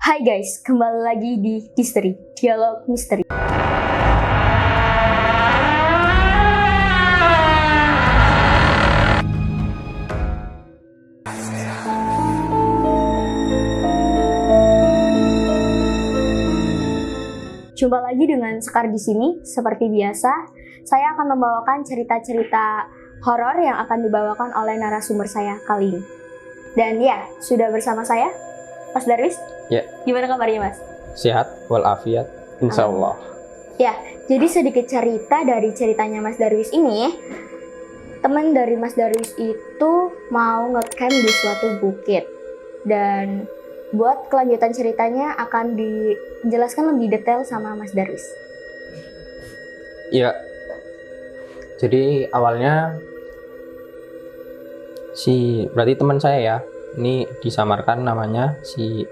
Hai guys, kembali lagi di Misteri, Dialog Misteri. Jumpa lagi dengan Sekar di sini. Seperti biasa, saya akan membawakan cerita-cerita horor yang akan dibawakan oleh narasumber saya kali ini. Dan ya, sudah bersama saya, Mas Darwis. Ya. Gimana kabarnya, Mas? Sehat walafiat, insya Allah. Ya, jadi sedikit cerita dari ceritanya Mas Darwis ini. Teman dari Mas Darwis itu mau ngecamp di suatu bukit. Dan buat kelanjutan ceritanya akan dijelaskan lebih detail sama Mas Darwis. Ya, jadi awalnya berarti teman saya ya, ini disamarkan namanya si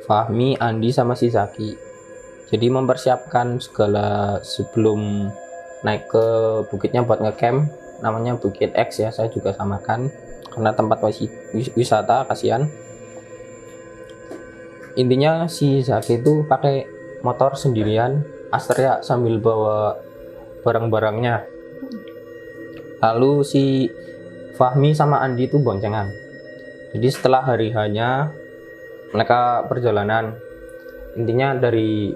Fahmi, Andi, sama si Zaki. Jadi mempersiapkan segala sebelum naik ke bukitnya buat ngecamp, namanya Bukit X ya, saya juga samakan karena tempat wisata, kasihan. Intinya si Zaki itu pakai motor sendirian, Astrea, sambil bawa barang-barangnya. Lalu si Fahmi sama Andi itu boncengan. Jadi setelah hari hanya mereka perjalanan, intinya dari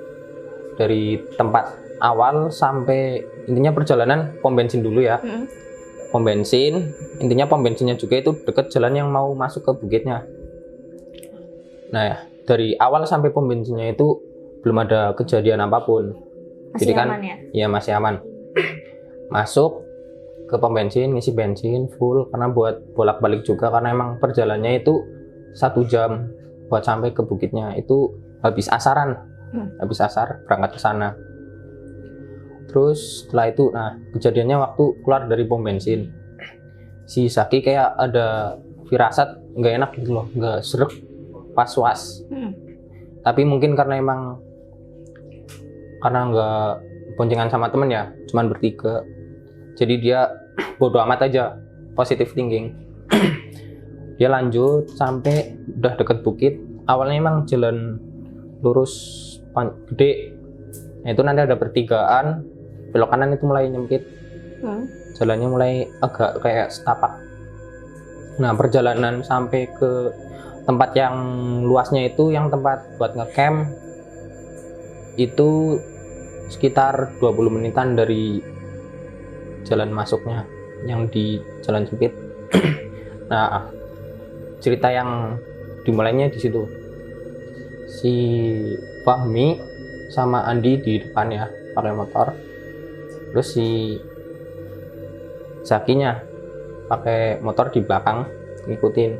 tempat awal sampai intinya perjalanan pom bensin dulu ya. Pom bensin, intinya pom bensinnya juga itu dekat jalan yang mau masuk ke bukitnya. Nah, dari awal sampai pom bensinnya itu belum ada kejadian apapun. Masih jadi kan aman ya? Ya masih aman. Masuk ke pom bensin, ngisi bensin full karena buat bolak-balik juga, karena emang perjalanannya itu 1 jam buat sampai ke bukitnya. Itu habis asaran, habis asar berangkat ke sana. Terus setelah itu, nah kejadiannya waktu keluar dari pom bensin, si Zaki kayak ada firasat nggak enak gitu loh, nggak srek, was-was. Tapi mungkin karena nggak boncengan sama temen ya, cuman bertiga. Jadi dia bodo amat aja, positive thinking. Dia lanjut sampai udah deket bukit. Awalnya emang jalan lurus gede. Nah, itu nanti ada pertigaan, belok kanan itu mulai nyempit. Jalannya mulai agak kayak setapak. Nah, perjalanan sampai ke tempat yang luasnya itu, yang tempat buat ngecamp, itu sekitar 20 menitan dari jalan masuknya yang di jalan sempit. Nah, cerita yang dimulainya di situ. Si Fahmi sama Andi di depan ya, pakai motor. Terus si Zakinya pakai motor di belakang ngikutin.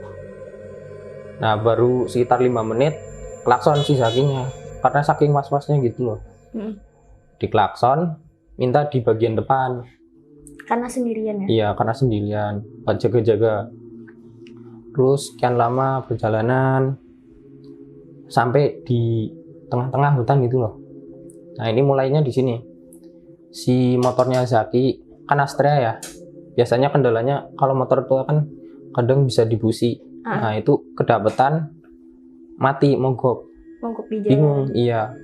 Nah, baru sekitar 5 menit klakson si Zakinya karena saking was-wasnya gitu loh. Diklakson, minta di bagian depan. Karena sendirian ya? Iya, karena sendirian, buat jaga-jaga. Terus sekian lama perjalanan sampai di tengah-tengah hutan gitu loh. Nah, ini mulainya di sini. Si motornya Zaki kan Astrea ya. Biasanya kendalanya kalau motor tua kan kadang bisa dibusi. Nah, itu kedapetan mati, mogok di jalan. Bingung, iya.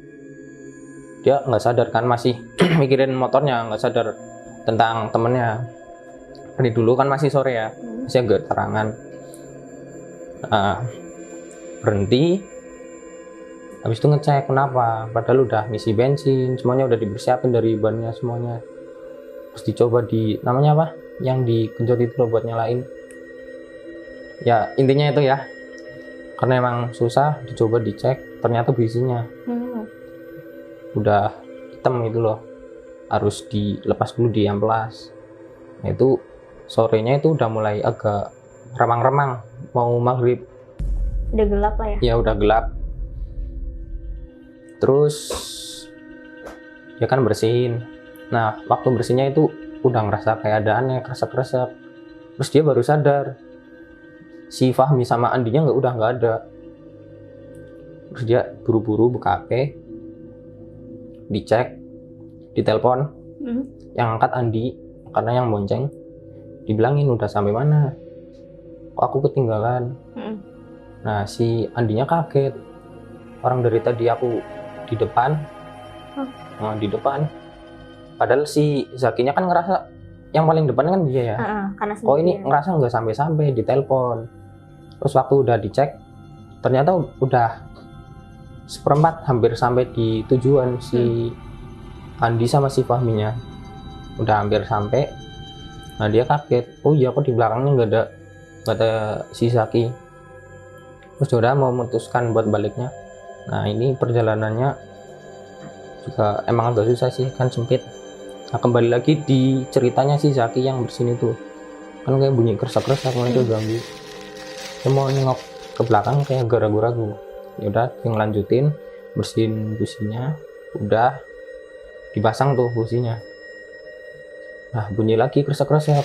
Dia nggak sadar kan, masih mikirin motornya, nggak sadar tentang temennya. Dari dulu kan masih sore ya, masih agak terangan. Nah, berhenti, habis itu ngecek kenapa, padahal udah ngisi bensin, semuanya udah dipersiapin dari bannya semuanya. Terus dicoba namanya apa, yang digenjot itu loh buat nyalain. Ya intinya itu ya, karena emang susah, dicoba dicek, ternyata bisinya udah hitam gitu loh, harus dilepas dulu di amplas. Nah, itu sorenya itu udah mulai agak remang-remang, mau maghrib. Udah gelap lah ya? Ya udah gelap. Terus dia kan bersihin. Nah, waktu bersihnya itu udah ngerasa kayak ada aneh, kresek-kresek. Terus dia baru sadar si Fahmi sama Andinya udah nggak ada. Terus dia buru-buru buka HP, dicek, ditelepon. Yang angkat Andi karena yang bonceng. Dibilangin udah sampai mana, kok aku ketinggalan. Nah, si Andinya kaget, orang dari tadi aku di depan. Nah, di depan. Padahal si Zakinya kan ngerasa yang paling depan kan dia ya. Karena Oh ini sendirian. ngerasa nggak sampai-sampai ditelepon. Terus waktu udah dicek, ternyata udah seperempat hampir sampai di tujuan si Andi sama si Fahminya. Udah hampir sampai. Nah dia kaget. Oh iya kok di belakangnya nggak ada si Zaki. Terus udah mau memutuskan buat baliknya. Nah ini perjalanannya juga emang agak susah sih, kan sempit. Nah kembali lagi di ceritanya si Zaki yang bersin itu, kan kayak bunyi kerasa-kerasa itu ganggu. Dia mau nengok ke belakang kayak ragu-ragu. Ya udah yang lanjutin bersihin businya, udah dipasang tuh businya. Nah bunyi lagi kerasa-kerasa,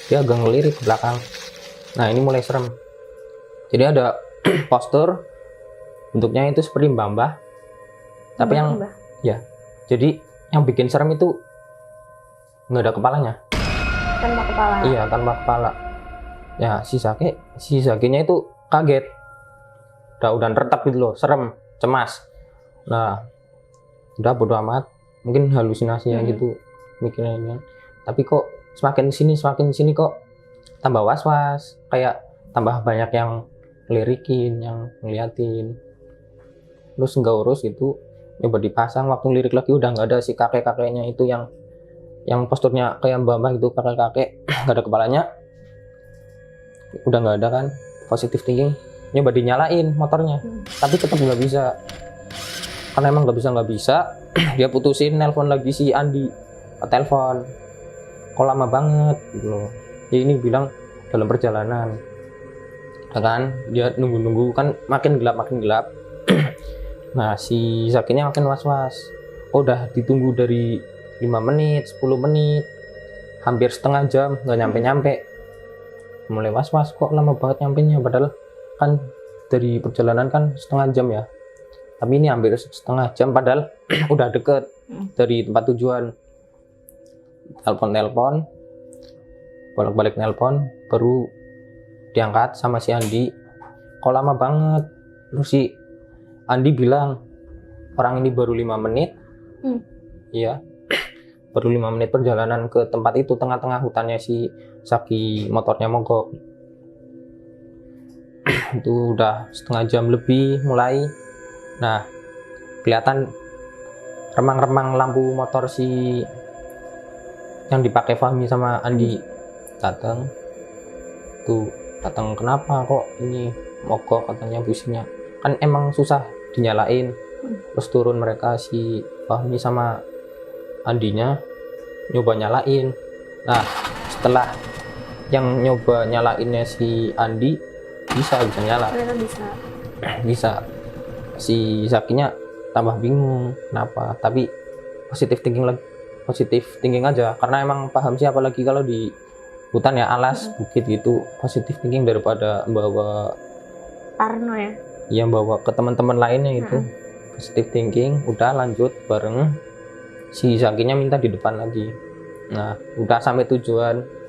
dia agak ngelirik ke belakang. Nah ini mulai serem. Jadi ada postur bentuknya itu seperti mbah-mbah, tapi yang ya jadi yang bikin serem itu nggak ada kepalanya. Tanpa kepala. Iya tanpa kepala. Ya si Zakinya itu kaget, udah neretap gitu loh, serem, cemas. Nah udah bodo amat, mungkin halusinasinya gitu mikirnya kan. Tapi kok semakin sini kok tambah was-was, kayak tambah banyak yang ngelirikin, yang ngeliatin. Terus nggak urus itu, coba dipasang, waktu lirik lagi udah nggak ada si kakek-kakeknya itu yang posturnya kayak mbak-mbak gitu, kakek-kakek nggak ada kepalanya, udah nggak ada kan. Positive thinking, nyoba dinyalain motornya, tapi tetap nggak bisa. Karena emang nggak bisa, dia putusin, nelpon lagi si Andi, telepon, kok lama banget gitu loh. Ya ini bilang dalam perjalanan, kan dia nunggu kan makin gelap. Nah si Zakinya makin was-was. Oh, udah ditunggu dari 5 menit, 10 menit, hampir setengah jam nggak nyampe. Mulai was-was, kok lama banget nyampenya, padahal kan dari perjalanan kan setengah jam ya, tapi ini hampir setengah jam, padahal udah deket dari tempat tujuan. Telepon, bolak-balik nelpon, baru diangkat sama si Andi. Kok lama banget? Terus si Andi bilang, orang ini baru 5 menit. Iya, baru 5 menit perjalanan ke tempat itu, tengah-tengah hutannya si Zaki motornya mogok. Itu udah setengah jam lebih mulai. Nah kelihatan remang-remang lampu motor si yang dipakai Fahmi sama Andi. Datang kenapa kok ini mogok, katanya businya kan emang susah dinyalain. Terus turun mereka, si Fahmi sama Andinya nyoba nyalain. Nah setelah yang nyoba nyalainnya si Andi bisa nyala, bisa. Si Zakinya tambah bingung kenapa, tapi positif thinking aja, karena emang paham sih, apalagi kalau di hutan ya, alas bukit gitu, positif thinking daripada bawa Parno ya. Yang bawa ke teman-teman lainnya itu. Positif thinking, udah lanjut bareng. Si Zakinya minta di depan lagi. Nah udah sampai tujuan.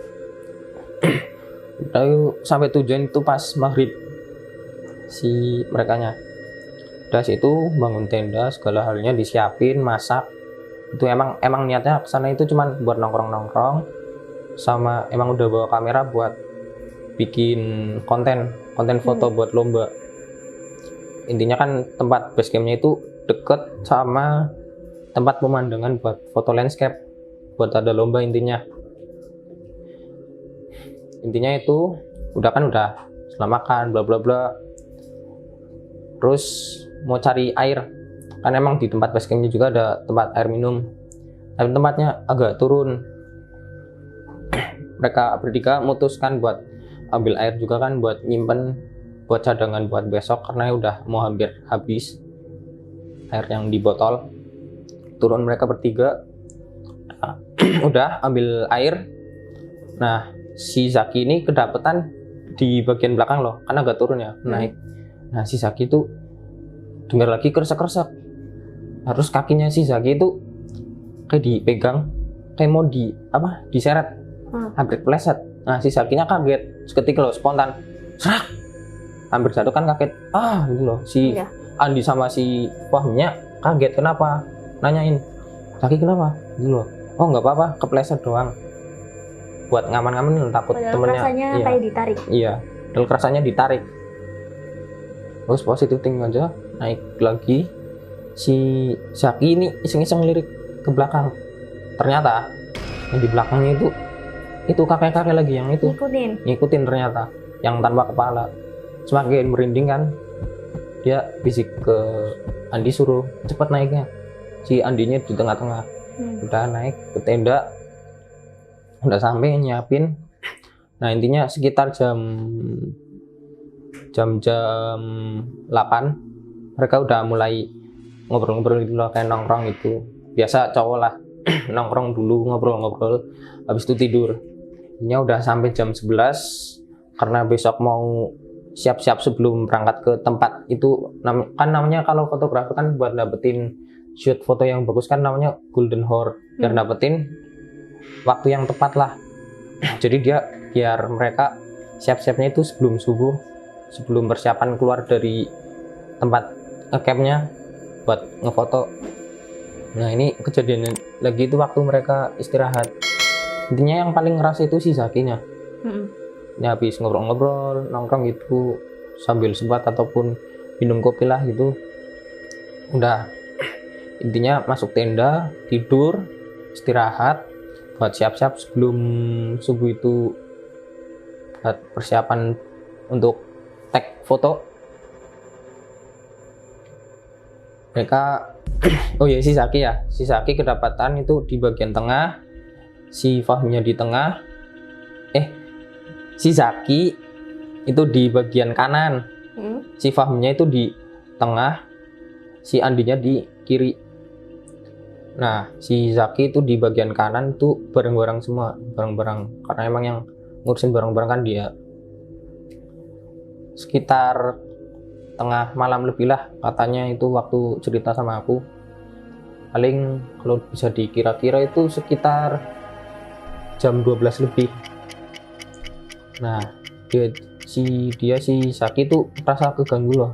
Sampai tujuan itu pas maghrib si merekanya. Udah situ bangun tenda, segala halnya disiapin, masak. Itu emang niatnya kesana itu cuman buat nongkrong, sama emang udah bawa kamera buat bikin konten foto buat lomba. Intinya kan tempat base campnya itu deket sama tempat pemandangan buat foto landscape, buat ada lomba. Intinya itu udah setelah makan bla bla bla, terus mau cari air, kan emang di tempat base campnya juga ada tempat air minum, tapi tempatnya agak turun. Mereka bertiga memutuskan buat ambil air juga kan, buat nyimpen, buat cadangan buat besok, karena udah mau hampir habis air yang di botol. Turun mereka bertiga, udah ambil air. Nah si Zaki ini kedapetan di bagian belakang loh, kan agak turun ya, naik. Nah si Zaki itu dengar lagi kresek-kresek. Terus kakinya si Zaki itu kayak dipegang, kayak mau diseret, hampir pleset. Nah si Zakinya kaget seketika loh, spontan serak, hampir jatuh kan, kaget gitu loh si Andi sama si Fahminya kaget, kenapa, nanyain Zaki kenapa gitu loh. Oh nggak apa-apa, kepleset doang, buat ngaman-ngaman, takut Padahal temennya. rasanya Iya, kayak ditarik. iya, padahal rasanya ditarik. Terus positif thinking aja, naik lagi. Si Zaki ini iseng-iseng lirik ke belakang, ternyata yang di belakangnya itu kakek-kakek lagi yang itu ngikutin ternyata, yang tanpa kepala. Semakin merinding kan, dia bisik ke Andi, suruh cepet naiknya. Si Andinya di tengah-tengah. Udah naik ke tenda, udah sampai nyiapin. Nah intinya sekitar jam 8 mereka udah mulai ngobrol-ngobrol gitu loh, kayak nongkrong gitu biasa cowok lah. Nongkrong dulu, ngobrol-ngobrol, habis itu tidur. Ini udah sampai jam 11 karena besok mau siap-siap sebelum berangkat ke tempat itu. Kan namanya kalau fotografer kan buat dapetin shoot foto yang bagus kan namanya golden hour, biar dapetin waktu yang tepat lah. Jadi biar mereka siap-siapnya itu sebelum subuh, sebelum persiapan keluar dari tempat campnya buat ngefoto. Nah ini kejadian lagi itu waktu mereka istirahat. Intinya yang paling ngerasa itu si Zakinya. Ini habis ngobrol-ngobrol, nongkrong gitu sambil sebat ataupun minum kopi lah gitu. Udah intinya masuk tenda, tidur, istirahat, buat siap-siap sebelum subuh itu, buat persiapan untuk tag foto. Mereka oh ya si Zaki kedapatan itu di bagian tengah, si Fahminya di tengah, si Zaki itu di bagian kanan, si Fahminya itu di tengah, si Andinya di kiri. Nah si Zaki itu di bagian kanan tuh bareng-bareng semua, bareng-bareng, karena emang yang ngurusin bareng-bareng kan dia. Sekitar tengah malam lebih lah katanya itu waktu cerita sama aku. Paling kalau bisa dikira-kira itu sekitar jam 12 lebih. Nah si Zaki itu merasa keganggu loh,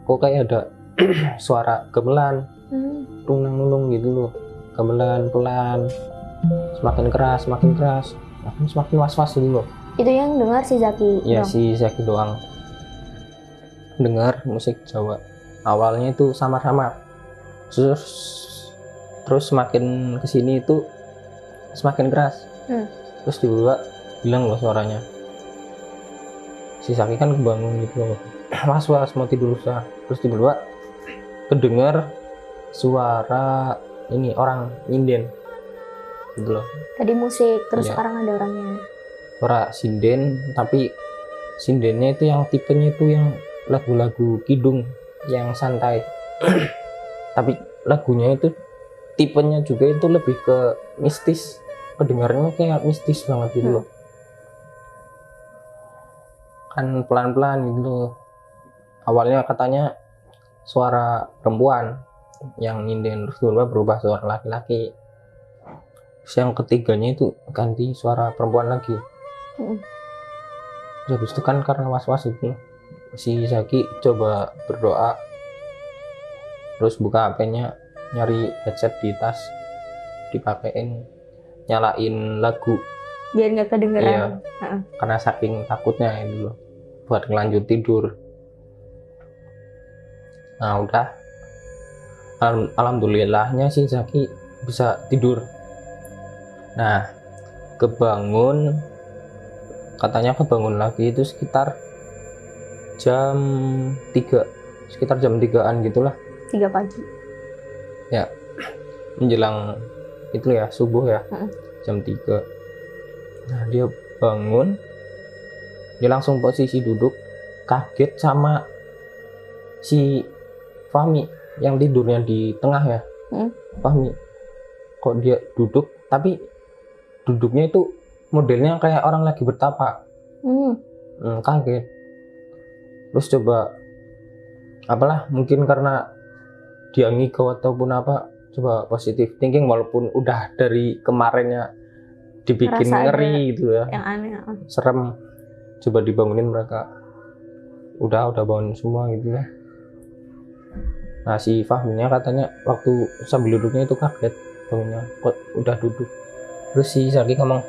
kok kayak ada suara gamelan nunung gitu loh, gamelan pelan, semakin keras, semakin was-was gitu loh. Itu yang dengar si Zaki ya dong? Si Zaki doang dengar musik Jawa. Awalnya itu samar-samar, terus semakin kesini itu semakin keras. Terus tiba-tiba hilang loh suaranya. Si Zaki kan kebangun gitu loh, was-was mau tidur usah. Terus tiba-tiba kedengar suara ini orang nyinden gitu loh. Tadi musik, terus Iya. sekarang ada orangnya. Suara sinden, tapi sindennya itu yang tipenya itu yang lagu-lagu kidung yang santai. Tapi lagunya itu tipenya juga itu lebih ke mistis, kedengarannya kayak mistis banget gitu loh. Kan pelan-pelan gitu loh. Awalnya katanya suara perempuan yang nyinden, terus tiba-tiba berubah suara laki-laki. Terus yang ketiganya itu ganti suara perempuan lagi. Terus habis itu kan karena was-was itu, si Zaki coba berdoa, terus buka HP-nya, nyari headset di tas, dipakein, nyalain lagu Biar nggak kedengeran. karena saking takutnya itu loh, buat ngelanjut tidur. Nah udah, alhamdulillahnya si Zaki bisa tidur. Nah katanya kebangun lagi itu sekitar jam 3-an gitulah, 3 pagi. ya menjelang itu ya subuh ya. Jam 3. Nah dia bangun, dia langsung posisi duduk, kaget sama si Fahmi yang tidurnya di tengah ya. Fahmi kok dia duduk, tapi duduknya itu modelnya kayak orang lagi bertapa. Kaget. Terus coba apalah, mungkin karena dia ngigau ataupun apa, coba positif thinking, walaupun udah dari kemarinnya dibikin Ngerasa ngeri gitu ya, Yang aneh. serem. Coba dibangunin mereka, udah bangun semua gitu ya. Nah si Fahminya katanya waktu sambil duduknya itu kaget bangunnya kok udah duduk. Terus si Zaki ngomong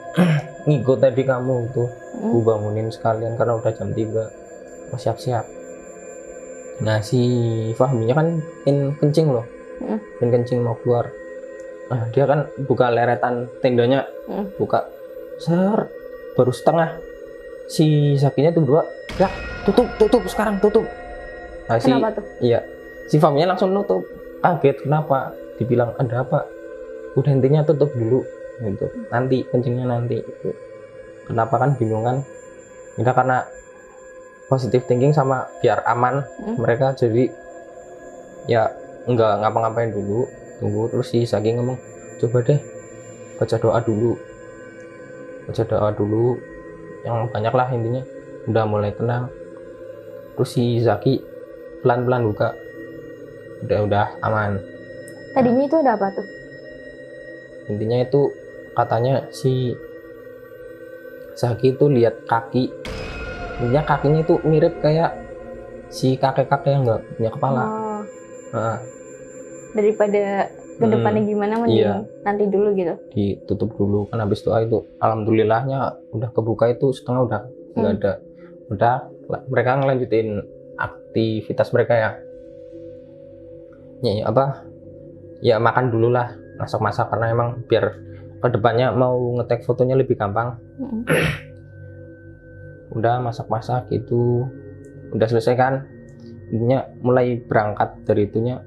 ngikut tadi kamu tuh, Mm. gue bangunin sekalian karena udah jam 3 mau siap-siap. Nah si Fahminya kan kencing loh, kencing mau keluar. Nah dia kan buka leretan tendanya, buka ser baru setengah. Si Zakinya tuh berdua, ya tutup sekarang tutup. Nah, Kenapa tuh? Iya, si Fahminya langsung nutup. Kaget kenapa? Dibilang ada apa? Udah intinya tutup dulu, gitu. Nanti kencingnya nanti. Gitu. Kenapa kan bingung kan? Kita karena positive thinking sama biar aman mereka jadi ya nggak ngapa-ngapain dulu, tunggu. Terus si Zaki ngomong coba deh baca doa dulu yang banyak lah intinya. Udah mulai tenang. Terus si Zaki pelan-pelan buka, udah aman. Tadinya itu ada apa tuh? Intinya itu katanya si Zaki itu lihat kaki, intinya kakinya itu mirip kayak si kakek-kakek yang nggak punya kepala. Oh, Nah, daripada ke depannya gimana mending iya. nanti dulu gitu. Ditutup dulu kan habis doa itu alhamdulillahnya udah kebuka itu setengah udah nggak ada. Udah mereka ngelanjutin aktivitas mereka ya. Ya apa? Ya makan dulu lah, masak-masak karena emang biar kedepannya mau ngetek fotonya lebih gampang. Udah masak-masak gitu, udah selesai kan. Intinya mulai berangkat dari itunya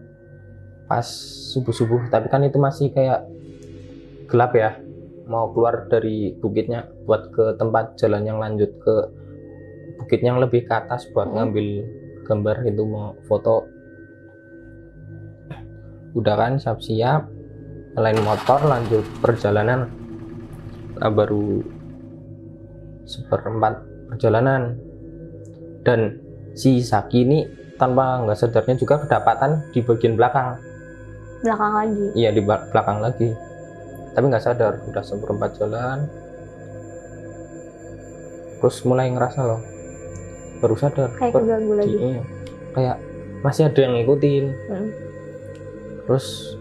pas subuh-subuh, tapi kan itu masih kayak gelap ya. Mau keluar dari bukitnya buat ke tempat jalan yang lanjut ke bukit yang lebih ke atas buat ngambil gambar itu mau foto. Udah kan siap-siap nyalain motor lanjut perjalanan. Nah, baru seperempat perjalanan dan si Zaki ini tanpa nggak sadarnya juga kedapatan di bagian belakang lagi. Iya di belakang lagi, tapi nggak sadar udah seperempat jalan. Terus mulai ngerasa loh, baru sadar Kayak keganggu lagi. Iya, kayak masih ada yang ngikutin. Terus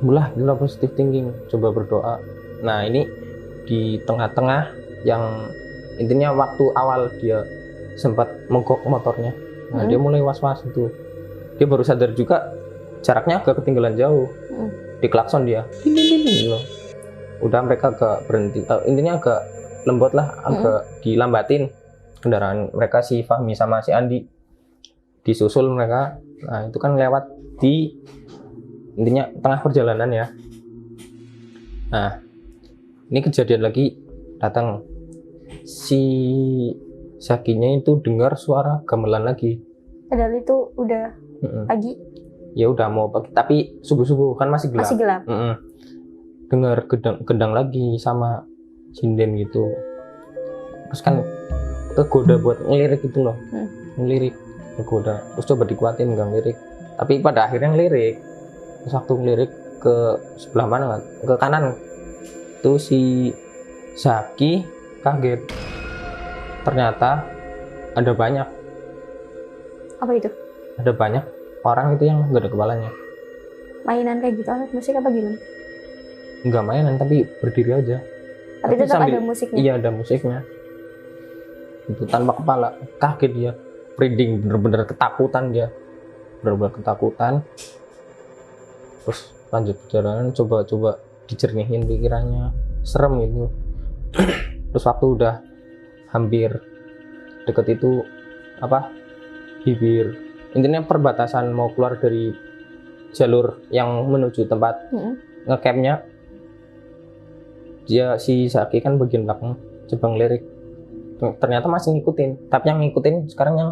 mulai gila positive thinking, coba berdoa. Nah ini di tengah-tengah yang intinya waktu awal dia sempat mogok motornya. Nah dia mulai was-was itu. Dia baru sadar juga jaraknya agak ketinggalan jauh. Diklakson dia. Gitu. Udah mereka agak berhenti. Intinya agak lembut lah, agak dilambatin kendaraan mereka si Fahmi sama si Andi. Disusul mereka. Nah itu kan lewat di intinya tengah perjalanan ya. Nah ini kejadian lagi datang si Zakinya itu dengar suara gamelan lagi. Padahal itu udah pagi. Ya udah mau pagi, tapi subuh-subuh kan masih gelap. Masih gelap. Dengar gendang lagi sama sinden gitu. Terus kan kegoda buat ngelirik gitu loh. Ngelirik kegoda. Terus coba dikuatin nggak ngelirik. Tapi pada akhirnya ngelirik. Terus waktu ngelirik ke sebelah mana? Ke kanan. Itu si Zaki kaget. Ternyata ada banyak. Apa itu? Ada banyak orang itu yang nggak ada kepalanya. Mainan kayak gitu, alat musik apa gimana? Nggak mainan tapi berdiri aja. Tapi tetap ada musiknya. Iya ada musiknya. Itu tanpa kepala. Kaget dia. Merinding, bener-bener ketakutan dia. Bener-bener ketakutan. Terus lanjut perjalanan, coba dicernihin pikirannya. Serem gitu. Terus waktu udah hampir deket itu bibir intinya perbatasan mau keluar dari jalur yang menuju tempat ngecampnya. Dia si Zaki kan bagian belakang coba ngelirik, ternyata masih ngikutin, tapi yang ngikutin sekarang yang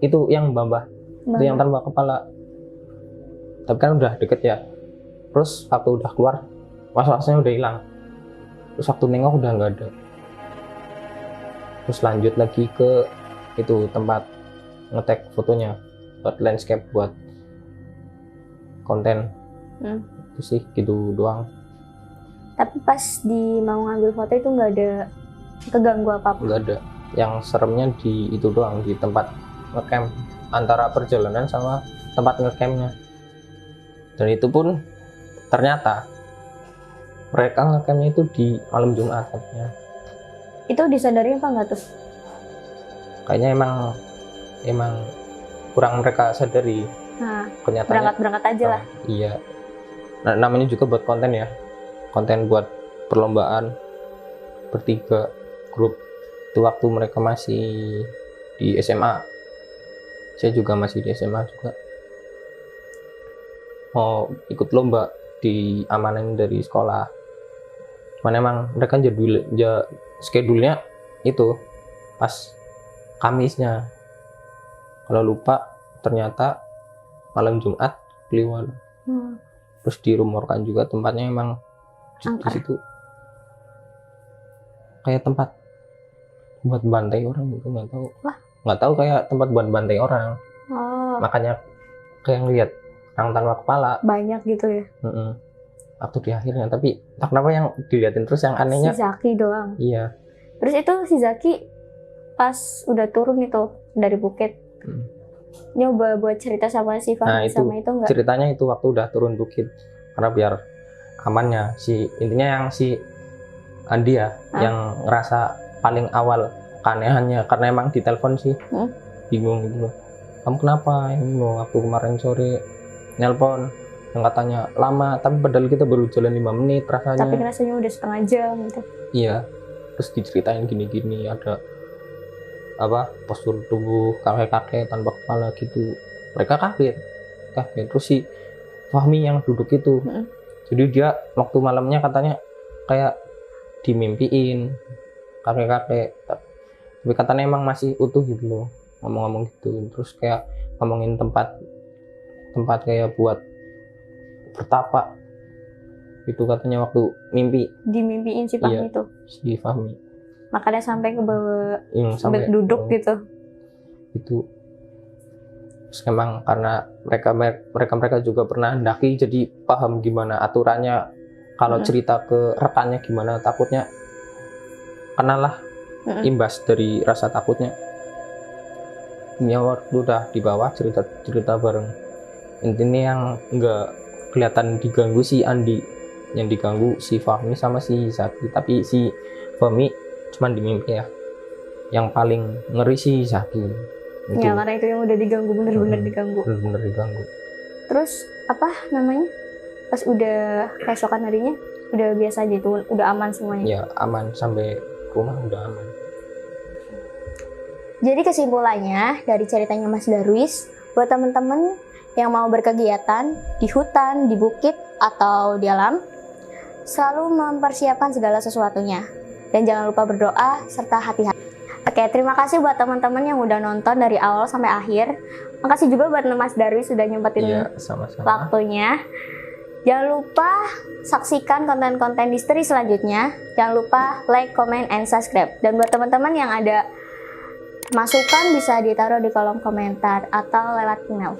itu yang mbah itu yang tanpa kepala, tapi kan udah deket ya. Terus waktu udah keluar was-wasnya udah hilang. Terus waktu nengok udah nggak ada. Terus lanjut lagi ke itu tempat ngetek fotonya buat landscape buat konten. Itu sih gitu doang. Tapi pas mau ngambil foto itu nggak ada keganggu apa-apa? Nggak ada. Yang seremnya di itu doang, di tempat ngecamp, antara perjalanan sama tempat ngecampnya. Dan itu pun ternyata mereka ngecampnya itu di malam Jumat katanya. Itu disadari apa nggak tuh? Kayaknya emang kurang mereka sadari Nah, kenyataannya. berangkat aja lah. Iya. Nah, namanya juga buat konten ya. Konten buat perlombaan bertiga grup. Itu waktu mereka masih di SMA. Saya juga masih di SMA juga. Mau ikut lomba diamanin dari sekolah. Cuman emang mereka schedule-nya itu pas Kamisnya. Kalau lupa ternyata malam Jumat kliwon. Terus dirumorkan juga tempatnya emang di situ kayak tempat buat bantai orang gitu, nggak tahu. Nggak tahu, kayak tempat buat bantai orang. Makanya kayak ngeliat orang tanpa kepala Banyak gitu ya. Waktu di akhirnya, tapi tak kenapa yang diliatin terus yang anehnya Si Zaki doang. iya. Terus itu si Zaki pas udah turun itu dari bukit, nyoba buat cerita sama si Fahmi sama itu enggak? Ceritanya itu waktu udah turun bukit, karena biar amannya intinya yang si Andi ya, yang ngerasa paling awal keanehannya, karena emang ditelepon sih bingung gitu loh. Kamu kenapa ini loh, waktu kemarin sore nelpon yang katanya lama, tapi padahal kita baru jalan 5 menit rasanya. Tapi rasanya udah setengah jam gitu. Iya, terus diceritain gini-gini, ada apa postur tubuh kakek-kakek tanpa kepala gitu. Mereka kaget. Terus si Fahmi yang duduk itu, jadi dia waktu malamnya katanya kayak dimimpiin kakek-kakek, tapi katanya emang masih utuh gitu loh, ngomong-ngomong gitu. Terus kayak ngomongin tempat kayak buat bertapa itu katanya waktu mimpi. Dimimpiin si Fahmi Iya, tuh. si Fahmi. Makanya sampai ke bawah Sampai duduk gitu. Itu. Terus emang karena mereka juga pernah ndaki, jadi paham gimana aturannya kalau cerita ke rekannya gimana, takutnya kenalah imbas dari rasa takutnya. Ini waktu udah di bawah cerita bareng. Intinya yang nggak kelihatan diganggu si Andi, yang diganggu si Fahmi sama si Zaki. Tapi si Fahmi cuman di mimpi ya. Yang paling ngeri si Zaki. Itu. Ya karena itu yang udah diganggu, bener-bener diganggu. Bener-bener diganggu. Terus apa namanya? Pas udah keesokan harinya udah biasa aja tuh, udah aman semuanya. Ya aman, sampai rumah udah aman. Jadi kesimpulannya dari ceritanya Mas Darwis, buat temen-temen yang mau berkegiatan di hutan, di bukit, atau di alam, selalu mempersiapkan segala sesuatunya. Dan jangan lupa berdoa serta hati-hati. Oke, terima kasih buat teman-teman yang udah nonton dari awal sampai akhir. Makasih juga buat Mas Darwis sudah nyempetin sama-sama waktunya. Jangan lupa saksikan konten-konten Misteri selanjutnya. Jangan lupa like, comment, and subscribe. Dan buat teman-teman yang ada masukan bisa ditaruh di kolom komentar atau lewat email.